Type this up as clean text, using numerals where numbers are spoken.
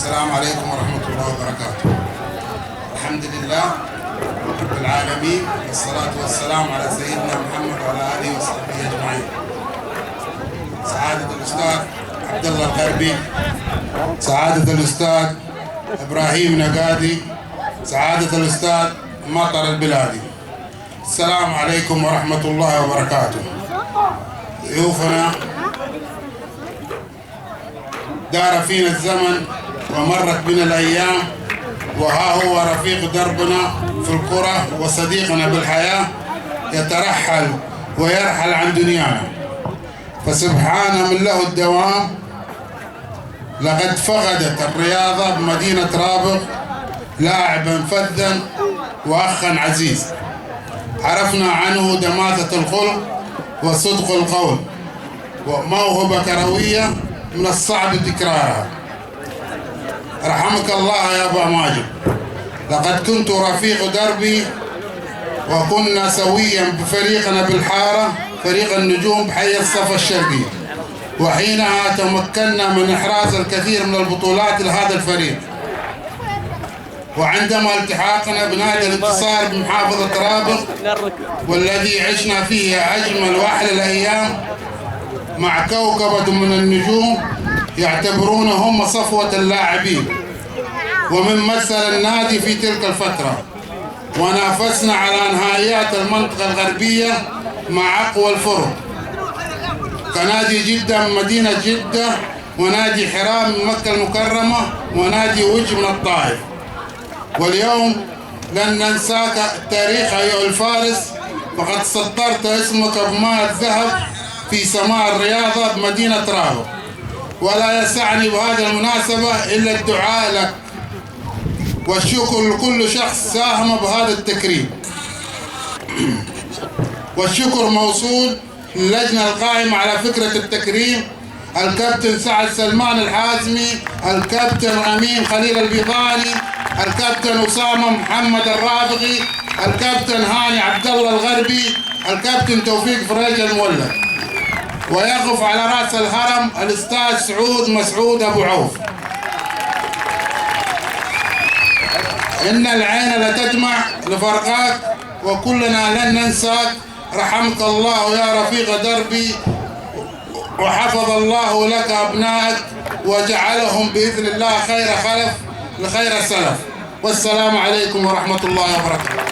السلام عليكم ورحمة الله وبركاته. الحمد لله رب العالمين، والصلاة والسلام على سيدنا محمد وعلى آله وصحبه أجمعين. سعادة الأستاذ عبد الله الغربي، سعادة الأستاذ إبراهيم نقادي، سعادة الأستاذ مطر البلادي، السلام عليكم ورحمة الله وبركاته. ضيوفنا، دار فينا الزمن ومرت بنا الأيام، وها هو رفيق دربنا في القرى وصديقنا بالحياة يترحل ويرحل عن دنيانا، فسبحان من له الدوام. لقد فقدت الرياضة بمدينة رابغ لاعبا فذا وأخا عزيز، عرفنا عنه دماثة الخلق وصدق القول وموهبة كروية من الصعب تكرارها. رحمك الله يا أبا ماجد، لقد كنت رفيق دربي وكنا سويا بفريقنا بالحارة، فريق النجوم بحي الصفا الشرقي، وحينها تمكنا من إحراز الكثير من البطولات لهذا الفريق. وعندما التحاقنا بنادي الانتصار بمحافظة رابغ، والذي عشنا فيه أجمل وأحلى الأيام مع كوكبة من النجوم يعتبرونهم صفوة اللاعبين ومن مثل النادي في تلك الفترة، ونافسنا على نهائيات المنطقة الغربية مع أقوى الفرق كنادي جدة من مدينة جدة، ونادي حرام من مكة المكرمة، ونادي وجه من الطائف. واليوم لن ننساك التاريخ أيها الفارس، فقد سطرت اسمك بماء الذهب في سماء الرياضة بمدينة رابغ، ولا يسعني بهذه المناسبة إلا الدعاء لك والشكر لكل شخص ساهم بهذا التكريم. والشكر موصول للجنة القائمة على فكرة التكريم: الكابتن سعد سلمان الحازمي، الكابتن أمين خليل البيضاني، الكابتن أسامة محمد الرابغي، الكابتن هاني عبد الله الغربي، الكابتن توفيق فريج المولد. ويقف على رأس الهرم الأستاذ سعود مسعود أبو عوف. إن العين لتدمع لفرقاك وكلنا لن ننساك. رحمك الله يا رفيق دربي، وحفظ الله لك أبنائك وجعلهم بإذن الله خير خلف لخير سلف. والسلام عليكم ورحمة الله وبركاته.